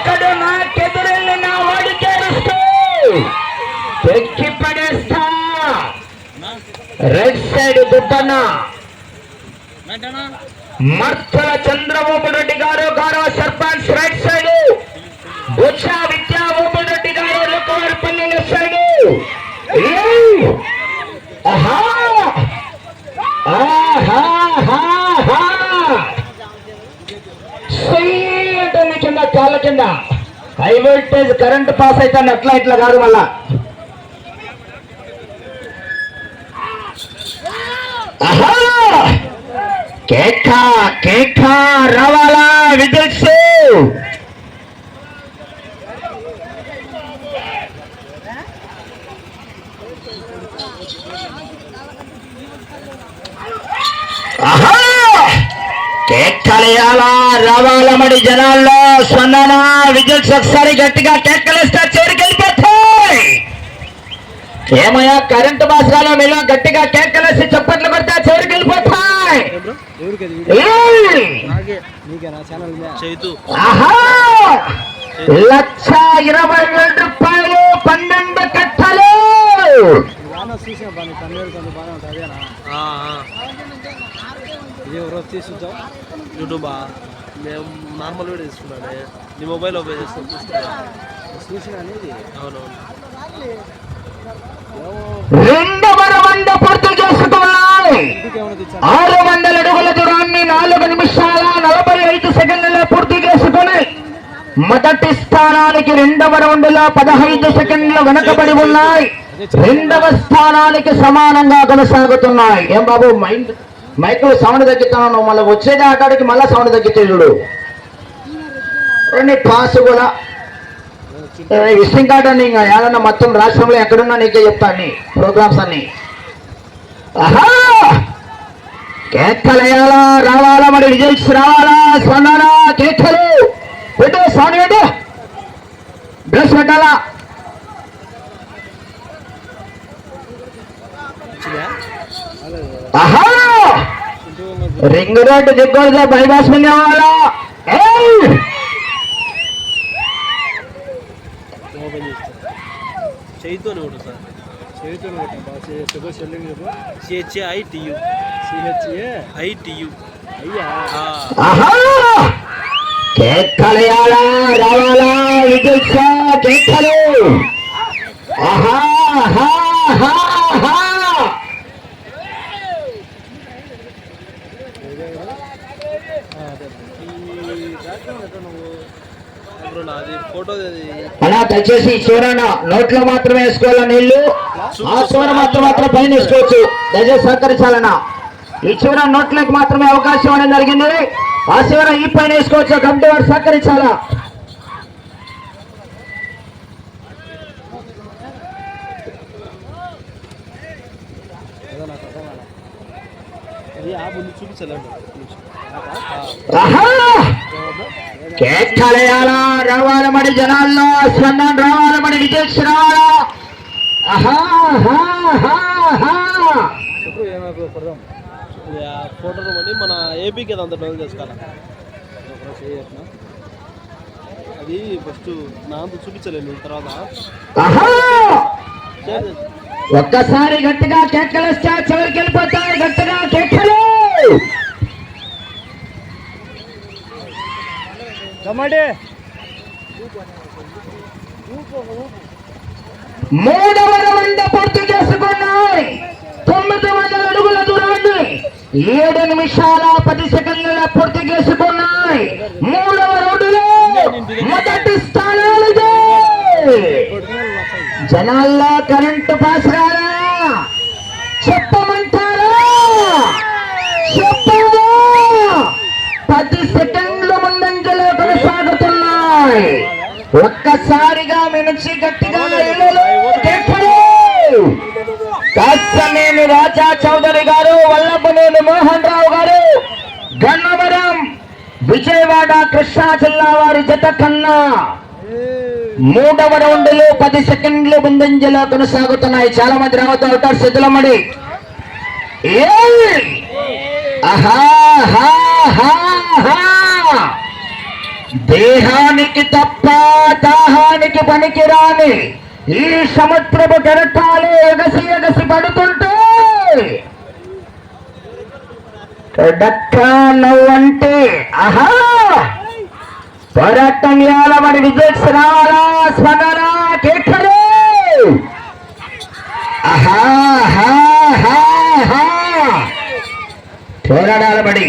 ఒకడు నాకెదురెళ్ళి నా వాడికేరుస్తూ తెక్కి పడేస్తా. రైట్ సైడ్ దుబ్బన్న మర్తల చంద్రబాబు రెడ్డి గారు గౌరవ సర్పంచ్ రైట్ సైడ్, ఉషా విద్యాబాబు రెడ్డి గారు రుకవారిపల్లి లెఫ్ట్ సైడ్. కింద కాళ్ళ కింద హై వోల్టేజ్ కరెంట్ పాస్ అయితే అట్లా ఇట్లా కాదు మళ్ళా. కేకా కేకా రావాలా విజిల్స్. కేక్కలేయాలా రావాల మరి జనాల్లో స్పందన. విజిల్స్ ఒకసారి గట్టిగా కేక్కలేస్తే చేరికెళ్ళిపోతాయి. ఏమయ్యా కరెంటు బాస్రాలో మీలో గట్టిగా కేక్కలేసి చప్పట్లు కొడితే చేరికెళ్ళిపోతాయి. 1,20,000 రూపాయలు 12 కట్టలు. యూట్యూబా మేము నార్మల్ వీడియో తీసుకున్నాను. నీ మొబైల్ ఓపెన్ చేస్తాను చూసిన అనేది. అవునవును. రెండవ రౌండ్ పూర్తి చేసుకున్నాయి. 600 అడుగుల దూరాన్ని 4 నిమిషాల 45 సెకండ్లలో పూర్తి చేసుకుని మొదటి స్థానానికి రెండవ రౌండ్ లో 15 సెకండ్లు వెనకబడి ఉన్నాయి. రెండవ స్థానానికి సమానంగా కొనసాగుతున్నాయి. ఏం బాబు మైక్ సౌండ్ తగ్గిస్తున్నాను, మళ్ళీ వచ్చేది ఆటాడికి మళ్ళా సౌండ్ తగ్గితే చూడు. పాస్ కూడా విజిటింగ్ కార్డు అని ఇంకా ఏదన్నా మొత్తం రాష్ట్రంలో ఎక్కడున్నా నీకే చెప్తాను ప్రోగ్రామ్స్ అన్ని. కేక్కలేయాలా రావాలా మరి రిజల్ట్స్ రావాలా. స్పందన కేక్కలు పెట్టు, సౌండ్ పెట్టు, డ్రెస్ పెట్టాలా. రింగ్ రోడ్డు దిగ్గొద్దా బైపాస్ మీద కావాలా. చేయితోనే ఒకటి సార్, చేయితోనే ఒకటి CHAITU అయ్యా. కేక్కలేయాలా రావాలా విజిల్స్ కేక్కలు. అలా దయచేసి చివరన నోట్లో మాత్రమే వేసుకోవాలా నీళ్లు. ఆ చివర మాత్రం పైన వేసుకోవచ్చు. దయచేసి సహకరించాలన్నా. ఈ చివర నోట్లకు మాత్రమే అవకాశం అనేది జరిగింది. ఆ చివర ఈ పైన వేసుకోవచ్చు. కమిటీ వారు సహకరించాలా. కేక్కలేయాలా రావాలమడి జనాల్లో స్పందన రావాలమడి విజయ్ రావాలా. ఫోటో అని మన ఏపీకి అంత డౌన్ చేసుకోవాలి. అది ఫస్ట్ నా అంత చూపించలేను, తర్వాత ఒక్కసారి గట్టిగా కేక్కలేస్తే చివరికి వెళ్ళిపోతాయి. గట్టిగా కేక్కలు. మూడవ రౌండ్ పూర్తి చేసుకున్నాయి. 900 అడుగుల దూరాన్ని 7 నిమిషాల 10 సెకండ్లలో పూర్తి చేసుకున్నాయి. మూడవ రౌండ్లో మొదటి స్థానాలు. జనాల్లో కరెంటు పాస్ రారా చెప్పమంటారా? చెప్పారా? 10 సెకండ్లు ముందంజలో కొనసాగుతున్నాయి. ఒక్కసారిగా మించి గట్టిగా కాస్తనేని రాజా చౌదరి గారు, వల్లభనేని మోహన్ రావు గారు, గన్నవరం విజయవాడ కృష్ణా జిల్లా వారి జత కన్నా మూడవ రౌండ్లో 10 సెకండ్లు ముందంజలో కొనసాగుతున్నాయి. చాలా మంది రావతో అవుతారు. సిద్ధులమ్మడి దేహానికి తప్ప దాహానికి పనికిరాని ఈ సముద్రపు కెరటాలు ఎగసి ఎగసి పడుతుంటే డక్కా నవ్వంటే ఆహా పోరాటం యాలమని విజయ్ రావాలా స్పందన కేకలు ఆహా హా హా హా పోరాడాల బడి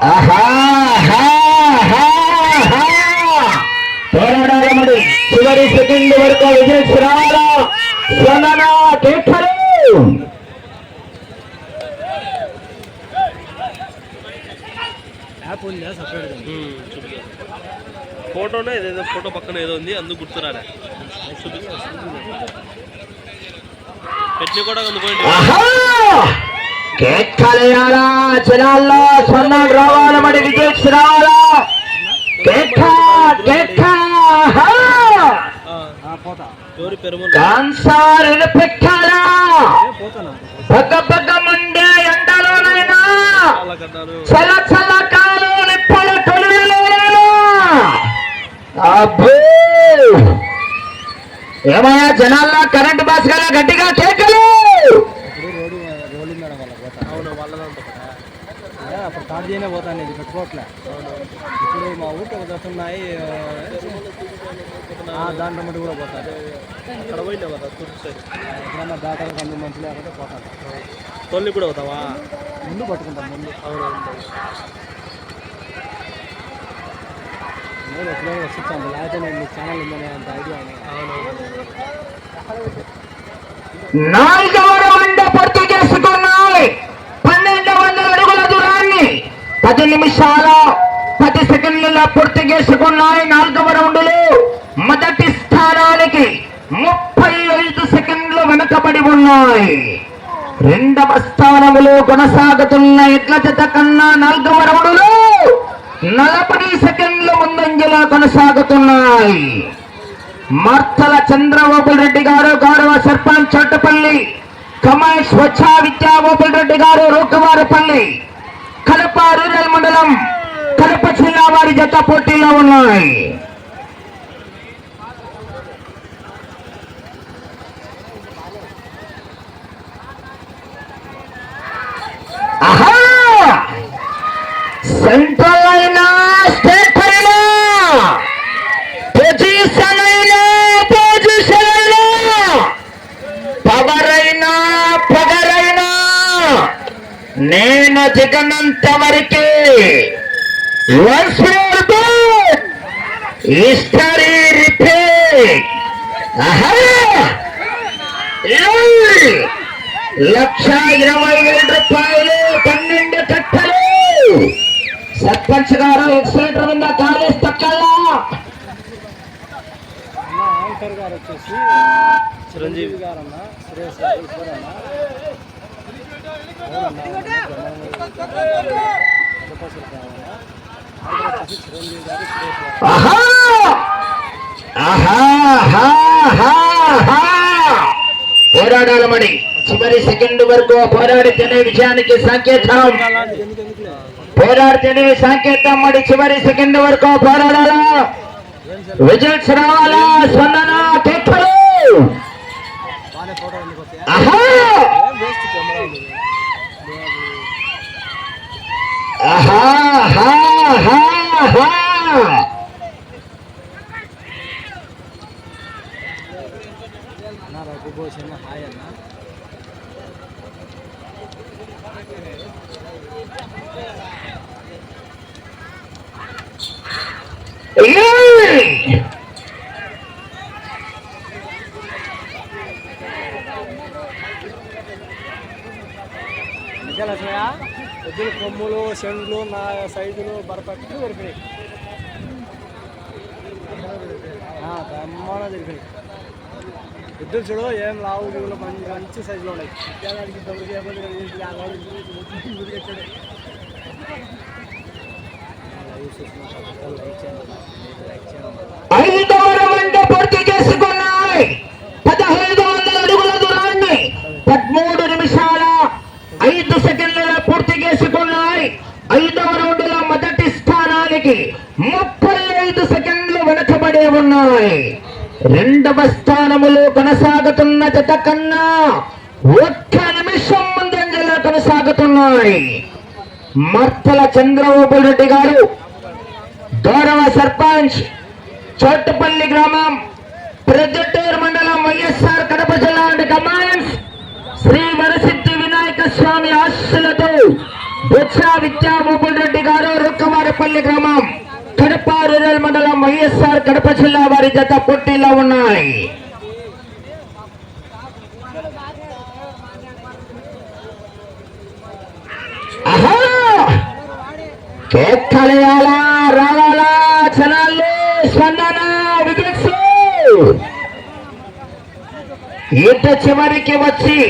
ఆహా హా హా హా పోరాడాల బడి చివరి సెకండ్ వరకు విజయ్ రావాలా స్పందన కేకలు యాప్ ఉందా సపరేట్గా ఫోటోనే ఏదేదో ఫోటో పక్కన ఏదో ఉంది అందుకు గుర్తురాలే పెట్టి కూడా అందుకోండి కేక్కలేయాలా జనాల్లో స్వర్ణం రావాల మరి విజయ్ రావాలా కేక్క కేక్క ఎవరి పెరుగు కాన్సార్ పెట్టాలా పక్క పక్క మండే ఎండలోనైనా చల్ల చల్ల కాలు నిప్పుల తొలిలోనైనా అబ్బో ఏమయ్యా జనాల్లో కరెంట్ బాస్ గల గట్టిగా కేకలు అప్పుడు స్టార్ట్ చేయనే పోతాను ఇది పెట్టుకోవట్లే ఇప్పుడు మా ఊరికి ఒక దశ ఉన్నాయి దాంట్లో మటు కూడా పోతాను అక్కడ పోయినా కదా తూర్పు సైడ్ ఎప్పుడన్నా దాటాలకు అన్ని మంచి లేకపోతే పోతాను తొల్లి కూడా అవుతావా ముందు పట్టుకుంటాను ముందు నేను ఎప్పుడైనా వస్తాను లేకపోతే నేను మీ ఛానల్ ఉందనే అంత ఐడియా నాలుగవ రౌండ్ పూర్తి చేసుకున్నాయి 1200 అడుగుల దూరాన్ని 10 నిమిషాల 10 సెకండ్లలో పూర్తి చేసుకున్నాయి నాలుగవ రౌండ్లో మొదటి స్థానానికి 35 సెకండ్లు వెనుకబడి ఉన్నాయి రెండవ స్థానములో కొనసాగుతున్న ఎడ్ల జత కన్నా నాలుగవ రౌండ్లో 40 సెకండ్లు ముందంజలో కొనసాగుతున్నాయి మార్తల చంద్రబాబు రెడ్డి గారు గౌరవ సర్పంచ్ చోటపల్లి కమాల్ స్వచ్ఛ విద్యాబాబు రెడ్డి గారు రూకవారపల్లి కడప రూరల్ మండలం కడప జిల్లా వారి జత పోటీలో ఉన్నాయి ఆహా సెంట్రల్ అయినా స్టేట్ అయినా పొజిషన్ అయినా పవరైనా పగరైనా నేను జగనంత వరకే హిస్టరీ రిపీట్ 1,20,000 రూపాయలు 12 కట్టలు సర్పంచ్ గారు ఎక్సలేటర్ మీద కాలేజ్ తక్కల్లా యాంకర్ గారు వచ్చేసి చిరంజీవి గారు అన్న సురేష్ పోరాడాలమని చివరి సెకండ్ వరకు పోరాడితేనే విజయానికి సంకేతం పోరాడితేనే సంకేతం మరి చివరి సెకండ్ వరకు పోరాడాలా విజయ్ రావాలా స్పందన కేకలు ఆహా ఆహా హా హా హా హాయ్ అన్న ఎద్దులు కొమ్ములు చెండ్లు నా సైజులు బరపట్టు దొరికినాయి బ్రహ్మాండ దొరికినాయి ఎద్దులు చూడు ఏం లావు దిగులు మంచి సైజులో ఉన్నాయి ఐదవ రౌండ్ పూర్తి చేసుకున్నాయి ఉన్నాయి. రెండవ స్థానములో కొనసాగుతున్న జత కన్నా ఒక్క నిమిషం ముందంజలో కొనసాగుతున్నాయి. మర్తల చంద్రబాబు రెడ్డి గారు, గౌరవ సర్పంచ్, చోటుపల్లి గ్రామం, ప్రొద్దుటూరు మండలం, వైఎస్ఆర్ కడప జిల్లా కమాండ్స్ శ్రీ వరసిద్ధి వినాయక స్వామి ఆశీస్సులతో బొత్స విద్యాభూపుల్ రెడ్డి గారు, రుక్కవారపల్లి గ్రామం, కడప రూరల్ మండలం, వైఎస్ఆర్ కడప జిల్లా వారి జత పోటీలో ఉన్నాయి. కేకలేయాలా, రావాలా, జనాలు స్పందన, వికెట్స్ ఈత చివరికి వచ్చి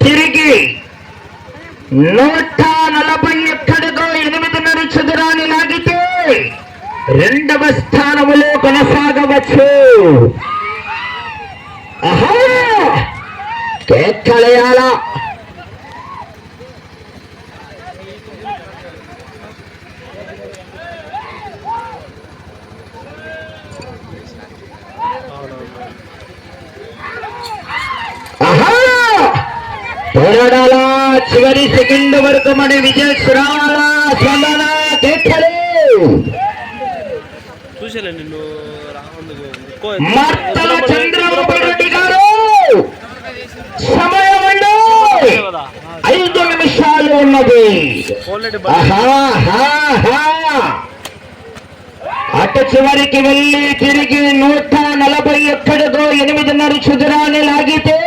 తిరిగి 141 చదురాన్ని లాగితే రెండవ స్థానములో కొనసాగవచ్చు. కేకలేయాలా, పోరాడాలా, చివరి సెకండ్ వరకు మన విజయ్ రావాలా, స్పందన, కేకలు. చూసాలే నిన్ను మర్తల చంద్రబాబు రెడ్డి గారు, సమయం 5 నిమిషాలు ఉన్నది. అటు చివరికి వెళ్ళి తిరిగి 141 చదురాన్ని లాగితే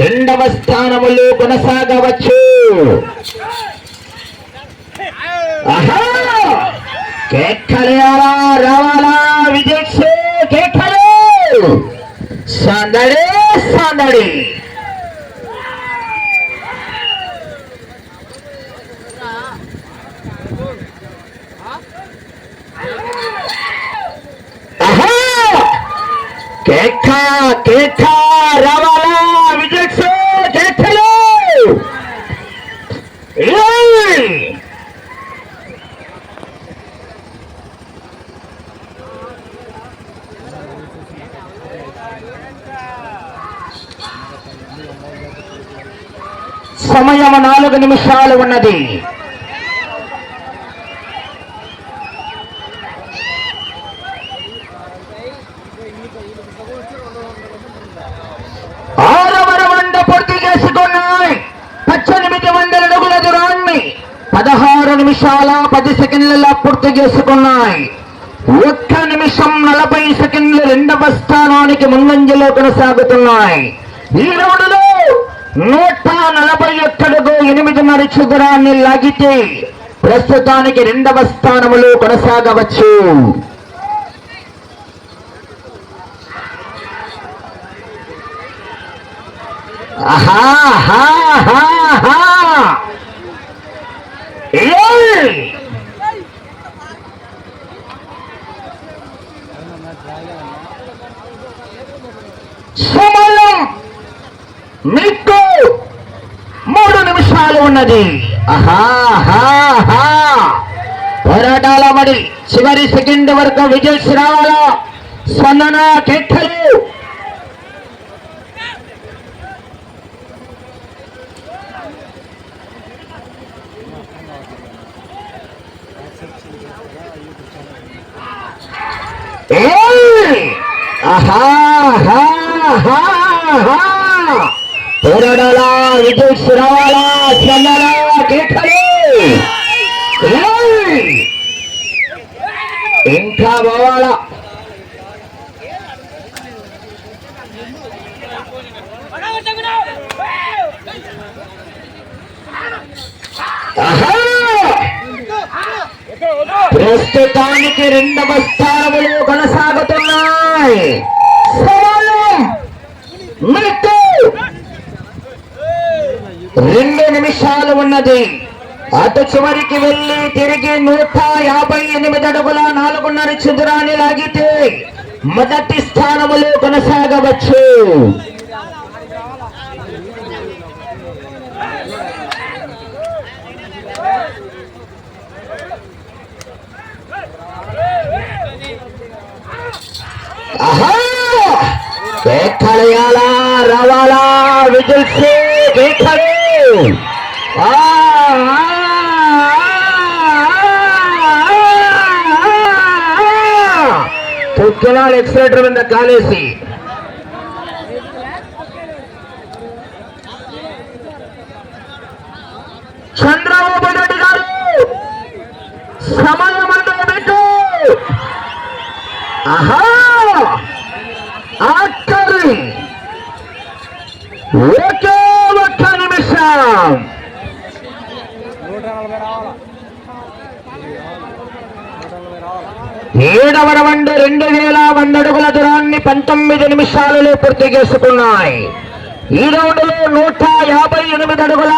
రెండవ స్థానములో కొనసాగవచ్చు. కేకలేయాలా, రావాలా, విజయ్ కేకలు, సందడి సందడి. కేక కేక, రావాలా, విజయ్ కేకలు. సమయం 4 నిమిషాలు ఉన్నది. ఆరవ రౌండ్ పూర్తి చేసుకున్నాయి. 1800 అడుగుల దూరాన్ని 16 నిమిషాల 10 సెకండ్లలో పూర్తి చేసుకున్నాయి. 1 నిమిషం 40 సెకండ్లు రెండవ స్థానానికి ముందంజలో కొనసాగుతున్నాయి. ఈ రౌండ్లో 141 చదురాన్ని లాగితే ప్రస్తుతానికి రెండవ స్థానములో కొనసాగవచ్చు. సమయం మీకు 3 నిమిషాలు ఉన్నది. పోరాటాల మరి చివరి సెకండ్ వరకు విజయ్ రావాలా, స్పందన, కేకలు. పోరాడాలా, విజయ్ రావాలా, స్పందన, కేకలు. ఇంకా పోవాలా. ప్రస్తుతానికి రెండవ స్థానంలో కొనసాగుతున్నాయి. మీకు 2 నిమిషాలు ఉన్నది. అటు చివరికి వెళ్ళి తిరిగి 158 అడుగుల 4.5 చదురాన్ని లాగితే మొదటి స్థానములో కొనసాగవచ్చు. ఆహా కేకలేయాలా రావాలా విజిల్స్ కేకలు తొక్కినాలు ఎక్సలేటర్ మీద కాలేసి చంద్రబాబు నాయుడు గారు సమయం అంటే మీకు ఆహా ఆఖరి ఒకే ఒక్క నిమిషం 7వ రౌండ్ 2100 అడుగుల దూరాన్ని 19 నిమిషాలలో పూర్తి చేసుకున్నాయి. ఈ రౌండ్ లో 158 అడుగుల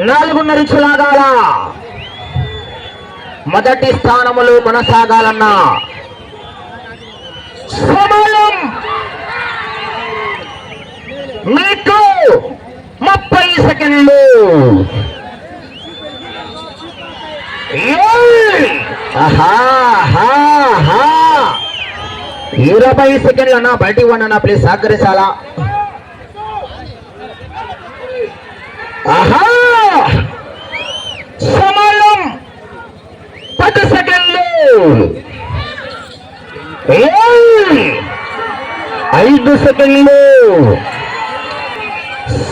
4.5 ఇంచులు లాగాల మొదటి స్థానములో కొనసాగాలన్నా సమయం మీకు 30 సెకండ్లు. 20 సెకండ్లు అన్నా బయటికి వన్నా ప్లీజ్ సహకరించాలా. సమయం 10 సెకండ్లు. 5 సెకండ్లు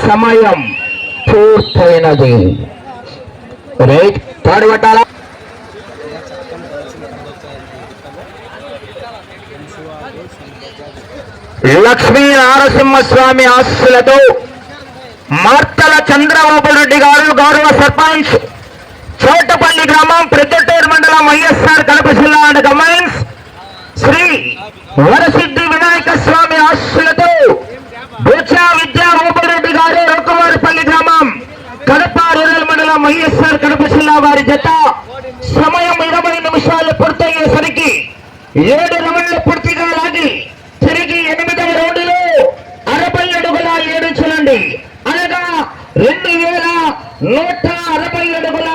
సమయం పూర్తయినది. రైట్ థర్డ్ పట్టాలా. లక్ష్మీ నారసింహస్వామి ఆశీస్సులతో మార్తల చంద్రబాబు రెడ్డి గారు గౌరవ సర్పంచ్ చోటపల్లి గ్రామం ప్రొద్దుటూరు మండలం వైఎస్ఆర్ కడప జిల్లా అండ్ గవర్నమెంట్స్ శ్రీ వరసిద్ధి వినాయక స్వామి ఆశీస్సులతో బోచా విద్యారెడ్డి గారు రొక్కవారిపల్లి గ్రామం కడప రూరల్ మండలం వైఎస్ఆర్ కడప జిల్లా వారి జత సమయం 20 నిమిషాలు పూర్తయ్యేసరికి 7 రౌండ్లు పూర్తిగా లాగి తిరిగి 8వ రౌండ్లో 60 అడుగుల 7 ఇంచులండి అనగా 2160 అడుగుల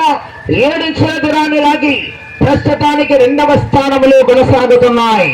7 ఇంచుల దూరాన్ని లాగి ప్రస్తుతానికి 2వ స్థానంలో కొనసాగుతున్నాయి.